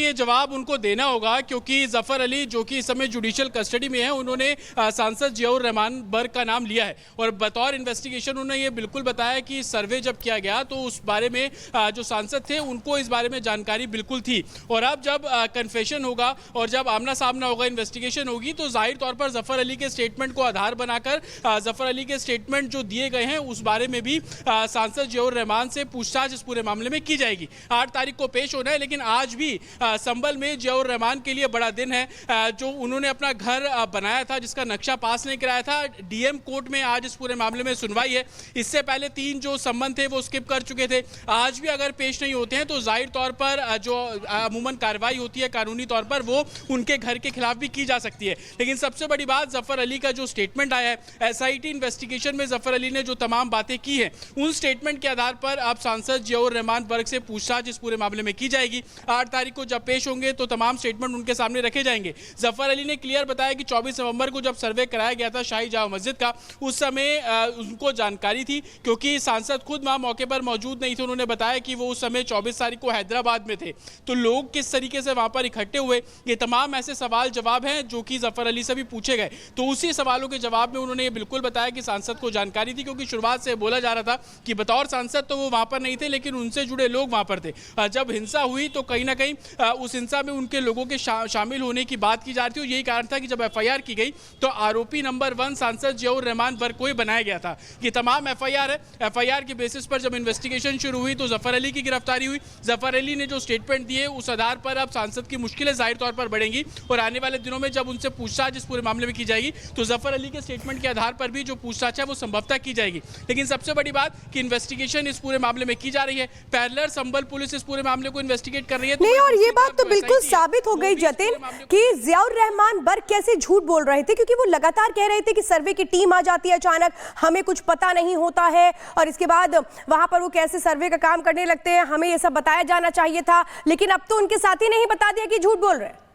ये जवाब उनको देना होगा क्योंकि जफर अली जो कि इस समय जुडिशियल कस्टडी में है, उन्होंने सांसद जियाउर रहमान बर्क का नाम लिया है और बतौर इन्वेस्टिगेशन उन्होंने ये बिल्कुल बताया कि सर्वे जब किया गया तो उस बारे में जो सांसद थे उनको इस बारे में जानकारी बिल्कुल थी। और अब जब कन्फेशन होगा और जब आमना सामना होगा, इन्वेस्टिगेशन होगी, तो जाहिर तौर पर जफर अली के स्टेटमेंट को आधार बनाकर जफर अली के स्टेटमेंट जो दिए गए हैं उस बारे में भी सांसद जियाउर रहमान से पूछताछ इस पूरे मामले में की जाएगी। 8 तारीख को पेश होना है, लेकिन आज भी संभल में जियाउर रहमान के लिए बड़ा दिन है। जो उन्होंने अपना घर बनाया था, जिसका नक्शा पास नहीं कराया था, डीएम कोर्ट में आज इस पूरे मामले में सुनवाई है। इससे पहले 3 जो संबंध थे वो स्किप कर चुके थे। आज भी अगर पेश नहीं होते हैं तो जाहिर तौर पर जो अमूमन कार्रवाई होती है कानूनी तौर पर वो उनके घर के खिलाफ भी की जा सकती है। लेकिन सबसे बड़ी बात, जफर अली का जो स्टेटमेंट आया है, एसआईटी इन्वेस्टिगेशन में जफर अली ने जो तमाम बातें की हैं उन स्टेटमेंट के आधार पर अब सांसद जियाउर रहमान बर्क से पूछताछ इस पूरे मामले में की जाएगी। 8 तारीख को जब पेश होंगे तो तमाम स्टेटमेंट उनके सामने रखे जाएंगे। जफर अली ने क्लियर बताया कि 24 नवंबर को जब सर्वे कराया गया था शाही जामा मस्जिद का, उस समय उनको जानकारी थी क्योंकि सांसद खुद वहां मौके पर मौजूद नहीं थे। उन्होंने बताया कि वो उस समय 24 तारीख को हैदराबाद में थे। तो लोग किस तरीके से वहां पर इकट्ठे हुए, ये तमाम ऐसे सवाल जवाब हैं जो कि जफर अली से भी पूछे गए। तो उसी सवालों के जवाब में उन्होंने ये बिल्कुल बताया कि सांसद को जानकारी थी, क्योंकि शुरुआत से बोला जा रहा था कि बतौर सांसद तो वो वहां पर नहीं थे, लेकिन उनसे जुड़े लोग वहां पर थे। जब हिंसा हुई तो कहीं ना कहीं उस हिंसा में उनके लोगों के शामिल होने की बात की जा रही थी। और यही कारण था कि जब एफआईआर की गई तो आरोपी नंबर 1 सांसद जियाउर रहमान बर्क को ही बनाया गया था। ये तमाम एफआईआर है। एफआईआर के बेसिस पर जब इन्वेस्टिगेशन शुरू हुई तो जफर अली की गिरफ्तारी हुई। जफर अली ने जो स्टेटमेंट दिए उस आधार पर अब सांसद की मुश्किलें जाहिर तौर पर बढ़ेंगी और आने वाले दिनों में जब उनसे पूछताछ इस पूरे मामले में की जाएगी तो जफर अली के स्टेटमेंट के आधार पर भी जो पूछताछ है वो संभवतः की जाएगी। लेकिन सबसे बड़ी बात कि इन्वेस्टिगेशन इस पूरे मामले में की जा रही है। पैरेलल संभल पुलिस इस पूरे मामले को इन्वेस्टिगेट कर रही है। नहीं, और ये बात तो बिल्कुल साबित हो गई जतिन कि जियाउर रहमान बर्क कैसे झूठ बोल रहे थे, क्योंकि वो लगातार कह रहे थे कि सर्वे की टीम आ जाती है अचानक, हमें कुछ पता नहीं होता है, और इसके बाद वहां पर वो कैसे सर्वे का काम करने लगते हैं, हमें ये सब बताया जाना चाहिए था। लेकिन अब तो उनके साथी ने ही बता दिया कि झूठ बोल रहे हैं।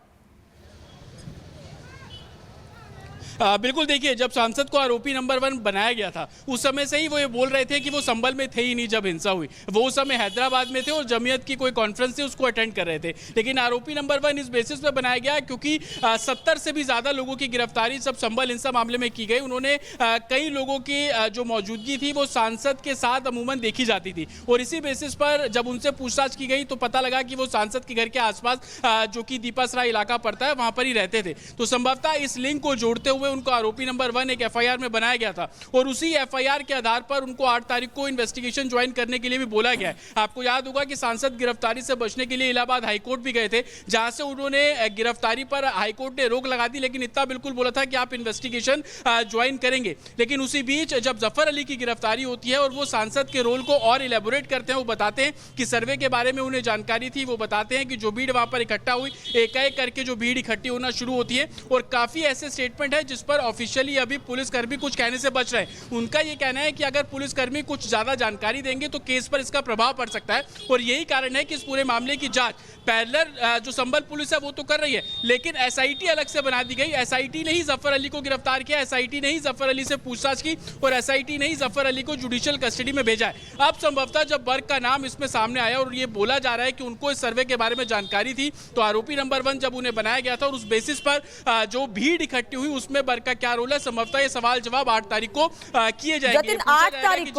बिल्कुल, देखिए, जब सांसद को आरोपी नंबर 1 बनाया गया था उस समय से ही वो ये बोल रहे थे कि वो संभल में थे ही नहीं जब हिंसा हुई। वो उस समय हैदराबाद में थे और जमीयत की कोई कॉन्फ्रेंस थी उसको अटेंड कर रहे थे। लेकिन आरोपी नंबर 1 इस बेसिस पे बनाया गया क्योंकि 70 से भी ज्यादा लोगों की गिरफ्तारी जब संभल हिंसा मामले में की गई, उन्होंने कई लोगों की जो मौजूदगी थी वो सांसद के साथ अमूमन देखी जाती थी। और इसी बेसिस पर जब उनसे पूछताछ की गई तो पता लगा कि वो सांसद के घर के आसपास जो कि दीपासराय इलाका पड़ता है वहां पर ही रहते थे। तो संभवतः इस लिंक को जोड़ते हुए उनको आरोपी नंबर 1 एक एफआईआर में बनाया गया था और उसी एफआईआर के आधार पर उनको 8 तारीख को इन्वेस्टिगेशन ज्वाइन करने के लिए भी बोला गया है। आपको याद होगा कि सांसद गिरफ्तारी से बचने के लिए इलाहाबाद हाईकोर्ट भी गए थे, जहां से उन्होंने गिरफ्तारी पर हाईकोर्ट ने रोक लगा दी, लेकिन इतना बिल्कुल बोला था कि आप इन्वेस्टिगेशन ज्वाइन करेंगे। लेकिन उसी बीच जब जफर अली की गिरफ्तारी होती है और वो सांसद के रोल को और इलेबोरेट करते हैं, वो बताते हैं कि सर्वे के बारे में उन्हें जानकारी थी। वो बताते हैं कि जो भीड़ वहां पर इकट्ठा हुई, एक एक करके जो भीड़ इकट्ठी होना शुरू होती है और काफी ऐसे स्टेटमेंट है जिस पर ऑफिशियली अभी पुलिसकर्मी कुछ कहने से बच रहे हैं। उनका यह कहना है कि अगर पुलिसकर्मी कुछ ज्यादा जानकारी देंगे तो केस पर इसका प्रभाव पड़ सकता है और यही कारण है कि इस पूरे मामले की जांच पैरेलल जो संभल पुलिस है वो तो कर रही है, लेकिन एसआईटी अलग से बना दी गई। एसआईटी ने ही जफर अली को गिरफ्तार किया, एसआईटी ने ही जफर अली से पूछताछ की और एसआईटी ने ही जफर अली को जुडिशियल कस्टडी में भेजा है। अब संभवतः जब बर्क का नाम इसमें सामने आया और ये बोला जा रहा है कि उनको इस सर्वे के बारे में जानकारी थी, तो आरोपी नंबर 1 जब उन्हें बनाया गया था और उस बेसिस पर जो भीड़ इकट्ठी हुई उसमें बर्क का क्या रोल है, संभवतः ये सवाल जवाब 8 तारीख को किए जाएंगे। 8 तारीख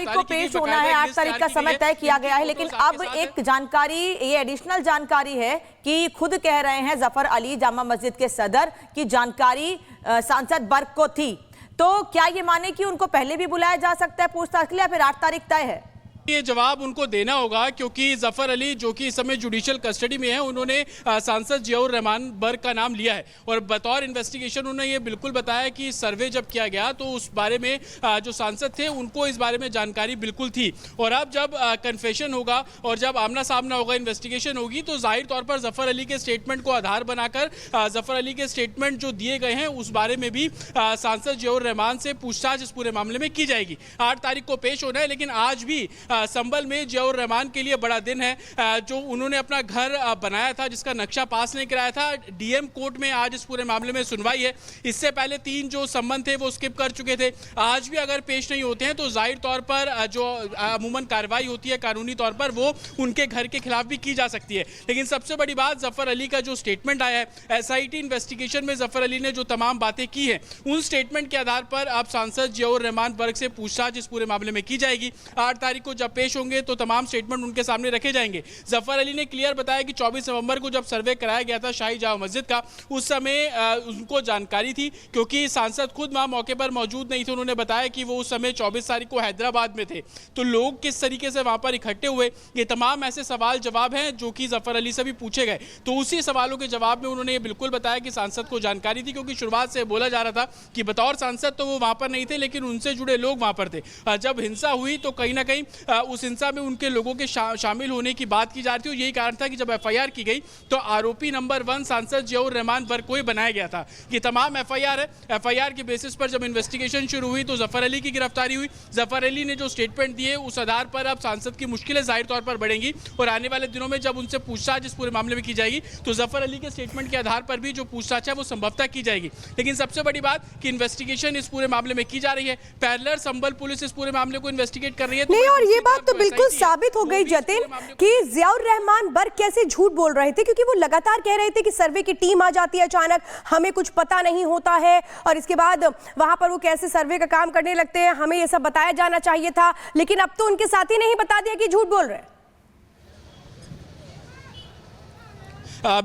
को पेश होना है, 8 तारीख का समय तय किया गया है। लेकिन अब एक जानकारी, ये एडिशनल जानकारी है कि खुद कह रहे हैं जफर अली जामा मस्जिद के सदर की जानकारी सांसद बर्क को थी। तो क्या ये माने कि उनको पहले भी बुलाया जा सकता है पूछताछ के लिए, या फिर 8 तारीख तय है? ये जवाब उनको देना होगा क्योंकि जफर अली जो कि इस समय जुडिशियल कस्टडी में है, उन्होंने सांसद जियाउर रहमान बर्क का नाम लिया है और बतौर इन्वेस्टिगेशन उन्होंने ये बिल्कुल बताया कि सर्वे जब किया गया तो उस बारे में जो सांसद थे उनको इस बारे में जानकारी बिल्कुल थी। और अब जब कन्फेशन होगा और जब आमना सामना होगा, इन्वेस्टिगेशन होगी, तो जाहिर तौर पर जफर अली के स्टेटमेंट को आधार बनाकर जफर अली के स्टेटमेंट जो दिए गए हैं उस बारे में भी सांसद जियाउर रहमान से पूछताछ इस पूरे मामले में की जाएगी। 8 तारीख को पेश होना है, लेकिन आज भी संभल में जियाउर रहमान के लिए बड़ा दिन है। जो उन्होंने अपना घर बनाया था, जिसका नक्शा पास नहीं कराया था, डीएम कोर्ट में आज इस पूरे मामले में सुनवाई है। इससे पहले 3 जो संबंध थे वो स्किप कर चुके थे। आज भी अगर पेश नहीं होते हैं तो जाहिर तौर पर जो अमूमन कार्रवाई होती है कानूनी तौर पर, वो उनके घर के खिलाफ भी की जा सकती है। लेकिन सबसे बड़ी बात, जफर अली का जो स्टेटमेंट आया है, एसआईटी इन्वेस्टिगेशन में जफर अली ने जो तमाम बातें की हैं, उन स्टेटमेंट के आधार पर अब सांसद जियाउर रहमान बर्क से पूछताछ इस पूरे मामले में की जाएगी। 8 तारीख को जब पेश होंगे तो तमाम स्टेटमेंट उनके सामने रखे जाएंगे। जफर अली ने क्लियर बताया कि 24 नवंबर को जब सर्वे कराया गया था शाही जामा मस्जिद का, उस समय उनको जानकारी थी, क्योंकि सांसद खुद वहां मौके पर मौजूद नहीं थे। उन्होंने बताया कि वो उस समय 24 तारीख को हैदराबाद में थे। तो लोग किस तरीके से वहां पर इकट्ठे हुए, ये तमाम ऐसे सवाल जवाब हैं जो कि जफर अली से भी पूछे गए। तो उसी सवालों के जवाब में उन्होंने ये बिल्कुल बताया कि सांसद को जानकारी थी, क्योंकि शुरुआत से बोला जा रहा था कि बतौर सांसद तो वो वहां पर नहीं थे, लेकिन उनसे जुड़े लोग वहां पर थे। जब हिंसा हुई तो कहीं ना कहीं उस हिंसा में उनके लोगों के शामिल होने की बात की जा रही थी। और यही कारण था कि जब एफआईआर की गई तो आरोपी नंबर 1 सांसद जियाउर रहमान बर्क को ही बनाया गया था। ये तमाम एफआईआर है। एफआईआर के बेसिस पर जब इन्वेस्टिगेशन शुरू हुई तो जफर अली की गिरफ्तारी हुई। जफर अली ने जो स्टेटमेंट दिए, उस आधार पर अब सांसद की मुश्किलें जाहिर तौर पर बढ़ेंगी। और आने वाले दिनों में जब उनसे पूछताछ इस पूरे मामले में की जाएगी तो जफर अली के स्टेटमेंट के आधार पर भी जो पूछताछ है वो संभवतः की जाएगी। लेकिन सबसे बड़ी बात कि इन्वेस्टिगेशन इस पूरे मामले में की जा रही है। पैरेलल संभल पुलिस इस पूरे मामले को इन्वेस्टिगेट कर रही है। नहीं, और ये बात तो बिल्कुल साबित हो गई जतिन कि जियाउर रहमान बर्क कैसे झूठ बोल रहे थे, क्योंकि वो लगातार कह रहे थे कि सर्वे की टीम आ जाती है अचानक, हमें कुछ पता नहीं होता है, और इसके बाद वहां पर वो कैसे सर्वे का काम करने लगते हैं, हमें ये सब बताया जाना चाहिए था। लेकिन अब तो उनके साथी ने ही बता दिया कि झूठ बोल रहे हैं।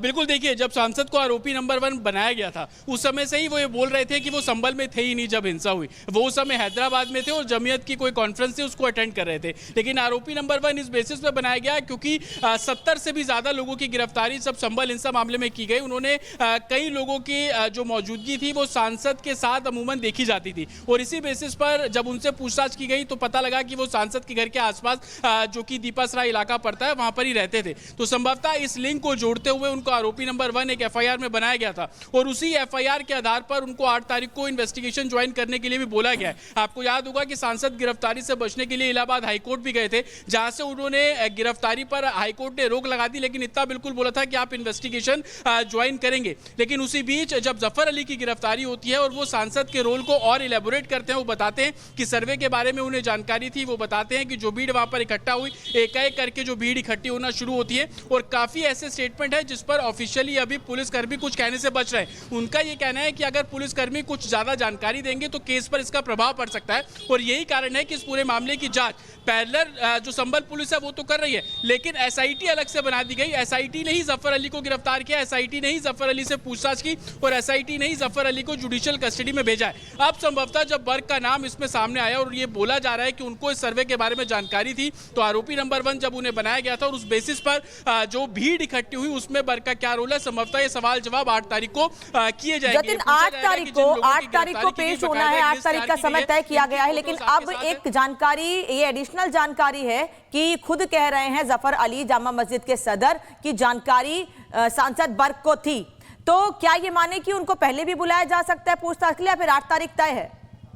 बिल्कुल, देखिए, जब सांसद को आरोपी नंबर 1 बनाया गया था उस समय से ही वो ये बोल रहे थे कि वो संभल में थे ही नहीं जब हिंसा हुई। वो उस समय हैदराबाद में थे और जमीयत की कोई कॉन्फ्रेंस थी, उसको अटेंड कर रहे थे। लेकिन आरोपी नंबर 1 इस बेसिस पे बनाया गया क्योंकि 70 से भी ज्यादा लोगों की गिरफ्तारी जब संभल हिंसा मामले में की गई, उन्होंने कई लोगों की जो मौजूदगी थी वो सांसद के साथ अमूमन देखी जाती थी। और इसी बेसिस पर जब उनसे पूछताछ की गई तो पता लगा कि वो सांसद के घर के आसपास जो कि दीपासरा इलाका पड़ता है वहां पर ही रहते थे। तो संभवतः इस लिंक को जोड़ते हुए उनको आरोपी नंबर 1 एक एफआईआर में बनाया गया था। और उसी एफआईआर के आधार पर उनको 8 तारीख को इन्वेस्टिगेशन ज्वाइन करने के लिए भी बोला गया है। आपको याद होगा कि सांसद गिरफ्तारी से बचने के लिए इलाहाबाद हाईकोर्ट भी गए थे, जहां से उन्होंने गिरफ्तारी पर हाईकोर्ट ने रोक लगा दी, लेकिन इतना बिल्कुल बोला था कि आप इन्वेस्टिगेशन ज्वाइन करेंगे। लेकिन उसी बीच जब जफर अली की गिरफ्तारी होती है और वो सांसद के रोल को और इलेबोरेट करते हैं, वो बताते हैं कि सर्वे के बारे में उन्हें जानकारी थी। वो बताते हैं कि जो भीड़ वहां पर इकट्ठा हुई, एक एक करके जो भीड़ इकट्ठी होना शुरू होती है। और काफी ऐसे स्टेटमेंट है जिस पर ऑफिशियली अभी पुलिसकर्मी कुछ कहने से बच रहे हैं। उनका ये कहना है कि अगर पुलिसकर्मी कुछ ज्यादा जानकारी देंगे तो केस पर इसका प्रभाव पड़ सकता है। और यही कारण है कि इस पूरे मामले की जांच पैरेलल जो संभल पुलिस है वो तो कर रही है, लेकिन एसआईटी अलग से बना दी गई। एसआईटी ने ही जफर अली को गिरफ्तार किया, एसआईटी ने ही जफर अली से पूछताछ की और एसआईटी ने ही जफर अली को जुडिशियल कस्टडी में भेजा है। अब संभवतः जब बर्क का नाम इसमें सामने आया और ये बोला जा रहा है कि उनको इस सर्वे के बारे में जानकारी थी, तो आरोपी नंबर 1 जब उन्हें बनाया गया था और उस बेसिस पर जो भीड़ इकट्ठी हुई उसमें बर्क का क्या रोल है, संभवतः ये सवाल जवाब 8 तारीख को किए जाएंगे। 8 तारीख को पेश होना है, 8 तारीख का समय तय किया गया है। लेकिन अब एक जानकारी, ये एडिशनल जानकारी है कि खुद कह रहे हैं जफर अली जामा मस्जिद के सदर की जानकारी सांसद बर्क को थी। तो क्या ये माने कि उनको पहले भी बुलाया जा सकता है पूछताछ के लिए, या फिर 8 तारीख तय है?